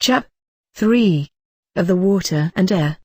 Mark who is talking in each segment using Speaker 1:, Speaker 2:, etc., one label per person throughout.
Speaker 1: CHAP. 3. Of the water and air.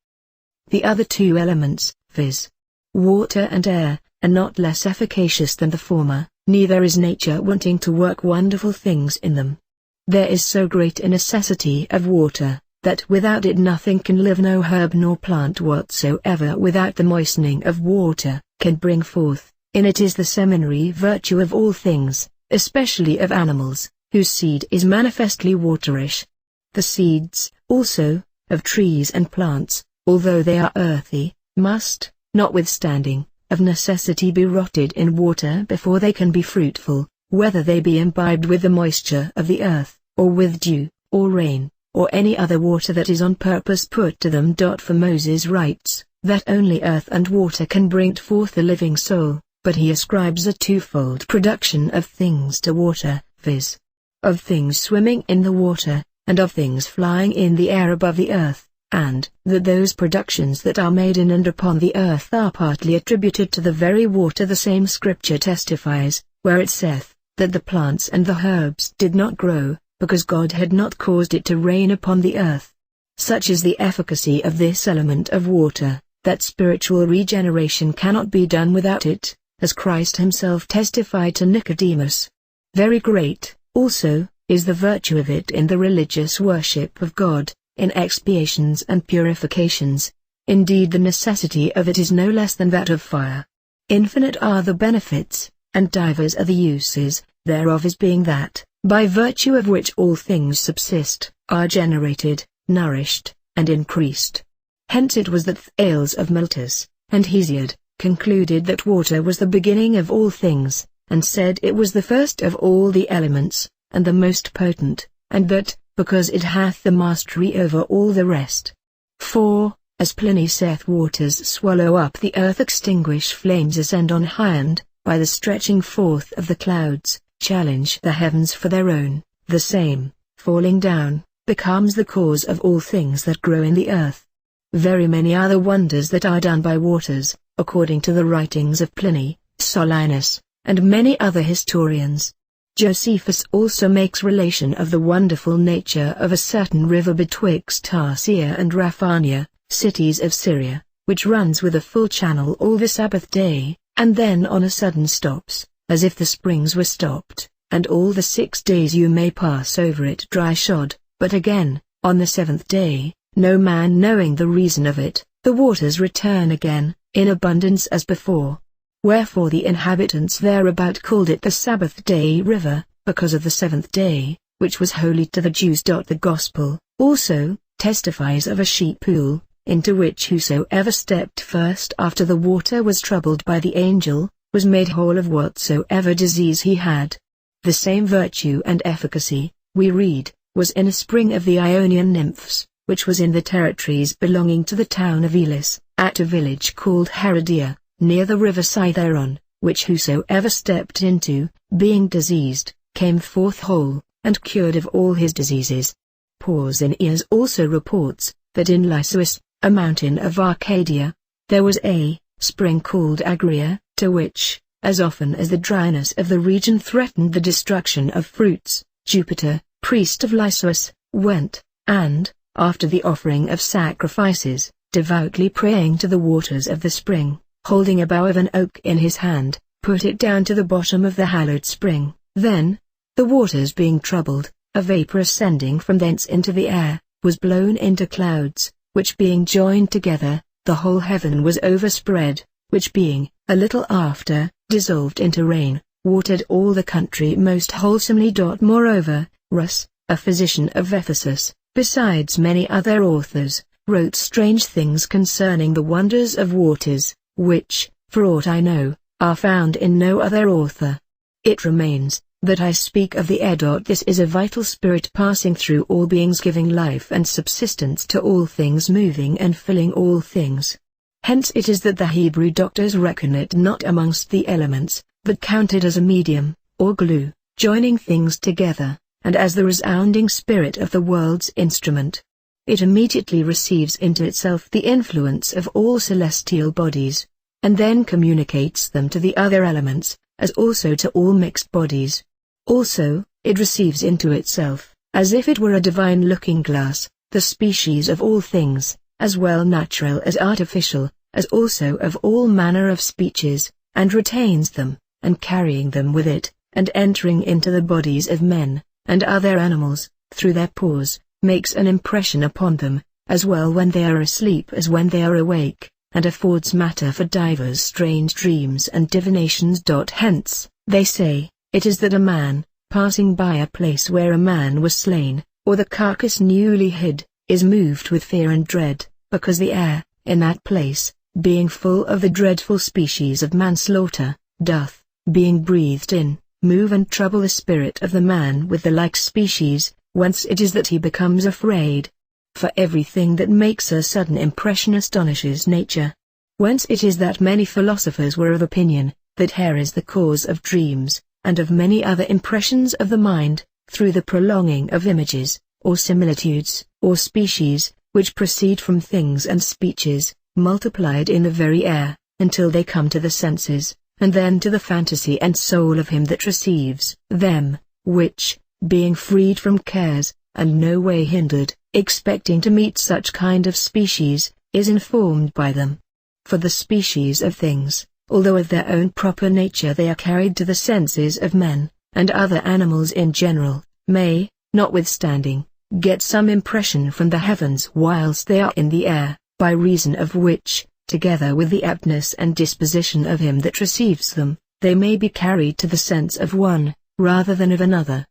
Speaker 1: The other two elements, viz. water and air, are not less efficacious than the former, neither is nature wanting to work wonderful things in them. There is so great a necessity of water, that without it nothing can live, no herb nor plant whatsoever without the moistening of water, can bring forth. In it is the seminary virtue of all things, especially of animals, whose seed is manifestly waterish. The seeds, also, of trees and plants, although they are earthy, must, notwithstanding, of necessity be rotted in water before they can be fruitful, whether they be imbibed with the moisture of the earth, or with dew, or rain, or any other water that is on purpose put to them. For Moses writes, that only earth and water can bring forth the living soul, but he ascribes a twofold production of things to water, viz. Of things swimming in the water, and of things flying in the air above the earth, and that those productions that are made in and upon the earth are partly attributed to the very water. The same scripture testifies, where it saith, that the plants and the herbs did not grow, because God had not caused it to rain upon the earth. Such is the efficacy of this element of water, that spiritual regeneration cannot be done without it, as Christ himself testified to Nicodemus. Very great, also, is the virtue of it in the religious worship of God, in expiations and purifications. Indeed, the necessity of it is no less than that of fire. Infinite are the benefits, and divers are the uses thereof, as being that, by virtue of which all things subsist, are generated, nourished, and increased. Hence it was that Thales of Miletus, and Hesiod, concluded that water was the beginning of all things, and said it was the first of all the elements, and the most potent, and that, because it hath the mastery over all the rest. For, as Pliny saith, waters swallow up the earth, extinguish flames, ascend on high, and, by the stretching forth of the clouds, challenge the heavens for their own, the same, falling down, becomes the cause of all things that grow in the earth. Very many are the wonders that are done by waters, according to the writings of Pliny, Solinus, and many other historians. Josephus also makes relation of the wonderful nature of a certain river betwixt Tarsia and Raphania, cities of Syria, which runs with a full channel all the Sabbath day, and then on a sudden stops, as if the springs were stopped, and all the 6 days you may pass over it dry shod, but again, on the 7th day, no man knowing the reason of it, the waters return again, in abundance as before. Wherefore the inhabitants thereabout called it the Sabbath day river, because of the 7th day, which was holy to the Jews. The Gospel, also, testifies of a sheep pool, into which whosoever stepped first after the water was troubled by the angel, was made whole of whatsoever disease he had. The same virtue and efficacy, we read, was in a spring of the Ionian nymphs, which was in the territories belonging to the town of Elis, at a village called Herodia, near the river Cithaeron, which whosoever stepped into, being diseased, came forth whole, and cured of all his diseases. Pausanias also reports, that in Lycus, a mountain of Arcadia, there was a spring called Agria, to which, as often as the dryness of the region threatened the destruction of fruits, Jupiter, priest of Lycus, went, and, after the offering of sacrifices, devoutly praying to the waters of the spring, holding a bough of an oak in his hand, put it down to the bottom of the hallowed spring. Then, the waters being troubled, a vapor ascending from thence into the air, was blown into clouds, which being joined together, the whole heaven was overspread, which being, a little after, dissolved into rain, watered all the country most wholesomely. Moreover, Rus, a physician of Ephesus, besides many other authors, wrote strange things concerning the wonders of waters, which, for aught I know, are found in no other author. It remains, that I speak of the air. This is a vital spirit passing through all beings, giving life and subsistence to all things, moving and filling all things. Hence it is that the Hebrew doctors reckon it not amongst the elements, but count it as a medium, or glue, joining things together, and as the resounding spirit of the world's instrument. It immediately receives into itself the influence of all celestial bodies, and then communicates them to the other elements, as also to all mixed bodies. Also, it receives into itself, as if it were a divine looking-glass, the species of all things, as well natural as artificial, as also of all manner of speeches, and retains them, and carrying them with it, and entering into the bodies of men, and other animals, through their pores, makes an impression upon them, as well when they are asleep as when they are awake, and affords matter for divers strange dreams and divinations. Hence, they say, it is that a man, passing by a place where a man was slain, or the carcass newly hid, is moved with fear and dread, because the air, in that place, being full of the dreadful species of manslaughter, doth, being breathed in, move and trouble the spirit of the man with the like species, whence it is that he becomes afraid. For everything that makes a sudden impression astonishes nature. Whence it is that many philosophers were of opinion, that hair is the cause of dreams, and of many other impressions of the mind, through the prolonging of images, or similitudes, or species, which proceed from things and speeches, multiplied in the very air, until they come to the senses, and then to the fantasy and soul of him that receives them, which, being freed from cares, and no way hindered, expecting to meet such kind of species, is informed by them. For the species of things, although of their own proper nature they are carried to the senses of men, and other animals in general, may, notwithstanding, get some impression from the heavens whilst they are in the air, by reason of which, together with the aptness and disposition of him that receives them, they may be carried to the sense of one, rather than of another.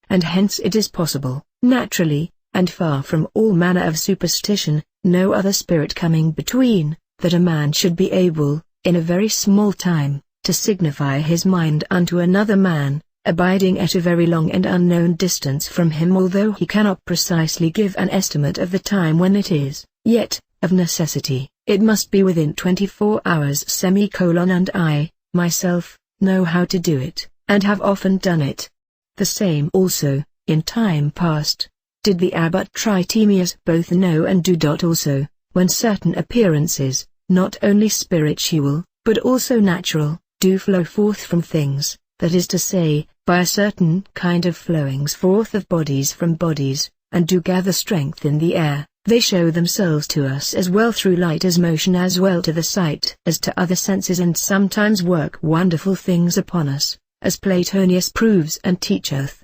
Speaker 1: And hence it is possible, naturally, and far from all manner of superstition, no other spirit coming between, that a man should be able, in a very small time, to signify his mind unto another man, abiding at a very long and unknown distance from him, although he cannot precisely give an estimate of the time when it is, yet, of necessity, it must be within 24 hours. And I, myself, know how to do it, and have often done it. The same also, in time past, did the abbot Tritemius both know and do. Also, when certain appearances, not only spiritual, but also natural, do flow forth from things, that is to say, by a certain kind of flowings forth of bodies from bodies, and do gather strength in the air, they show themselves to us as well through light as motion, as well to the sight as to other senses, and sometimes work wonderful things upon us, as Platonius proves and teacheth.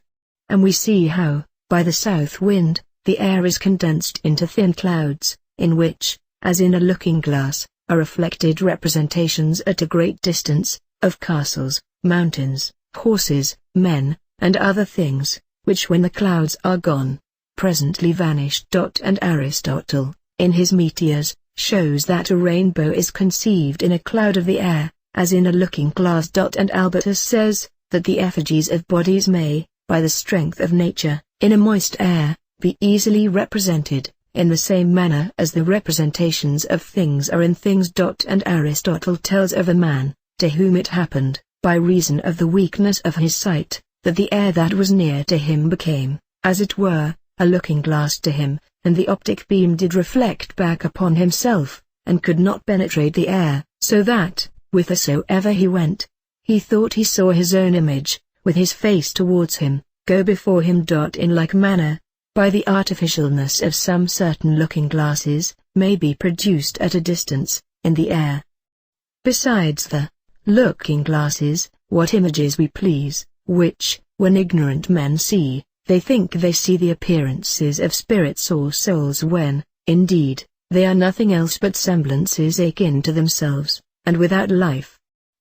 Speaker 1: And we see how, by the south wind, the air is condensed into thin clouds, in which, as in a looking-glass, are reflected representations at a great distance, of castles, mountains, horses, men, and other things, which when the clouds are gone, presently vanish. And Aristotle, in his Meteors, shows that a rainbow is conceived in a cloud of the air, as in a looking-glass. And Albertus says, that the effigies of bodies may, by the strength of nature, in a moist air, be easily represented, in the same manner as the representations of things are in things. And Aristotle tells of a man, to whom it happened, by reason of the weakness of his sight, that the air that was near to him became, as it were, a looking-glass to him, and the optic beam did reflect back upon himself, and could not penetrate the air, so that, whithersoever he went, he thought he saw his own image, with his face towards him, go before him. In like manner, by the artificialness of some certain looking-glasses, may be produced at a distance, in the air. Besides the looking-glasses, what images we please, which, when ignorant men see, they think they see the appearances of spirits or souls, when, indeed, they are nothing else but semblances akin to themselves, and without life.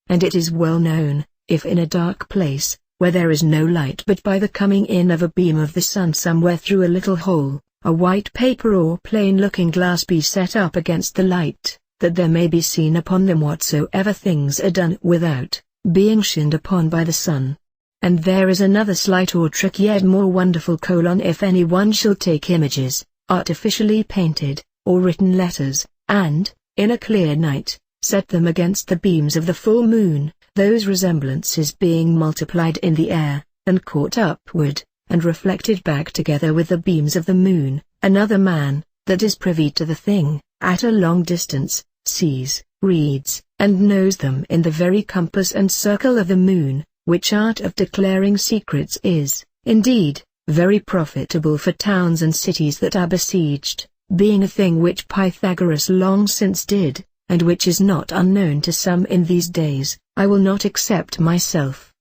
Speaker 1: And it is well known, if in a dark place, where there is no light but by the coming in of a beam of the sun somewhere through a little hole, a white paper or plain looking-glass be set up against the light, that there may be seen upon them whatsoever things are done without, being shined upon by the sun. And there is another sleight or trick yet more wonderful: if any one shall take images, artificially painted, or written letters, and, in a clear night, set them against the beams of the full moon, those resemblances being multiplied in the air, and caught upward, and reflected back together with the beams of the moon, another man, that is privy to the thing, at a long distance, sees, reads, and knows them in the very compass and circle of the moon, which art of declaring secrets is, indeed, very profitable for towns and cities that are besieged, being a thing which Pythagoras long since did, and which is not unknown to some in these days, I will not accept myself.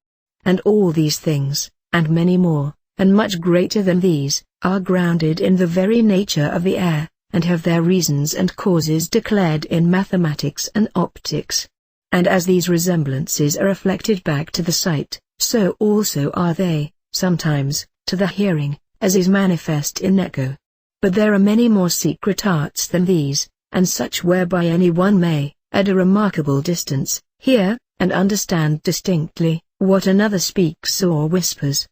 Speaker 1: And all these things, and many more, and much greater than these, are grounded in the very nature of the air, and have their reasons and causes declared in mathematics and optics. And as these resemblances are reflected back to the sight, so also are they, sometimes, to the hearing, as is manifest in echo. But there are many more secret arts than these, and such whereby any one may, at a remarkable distance, hear, and understand distinctly, what another speaks or whispers.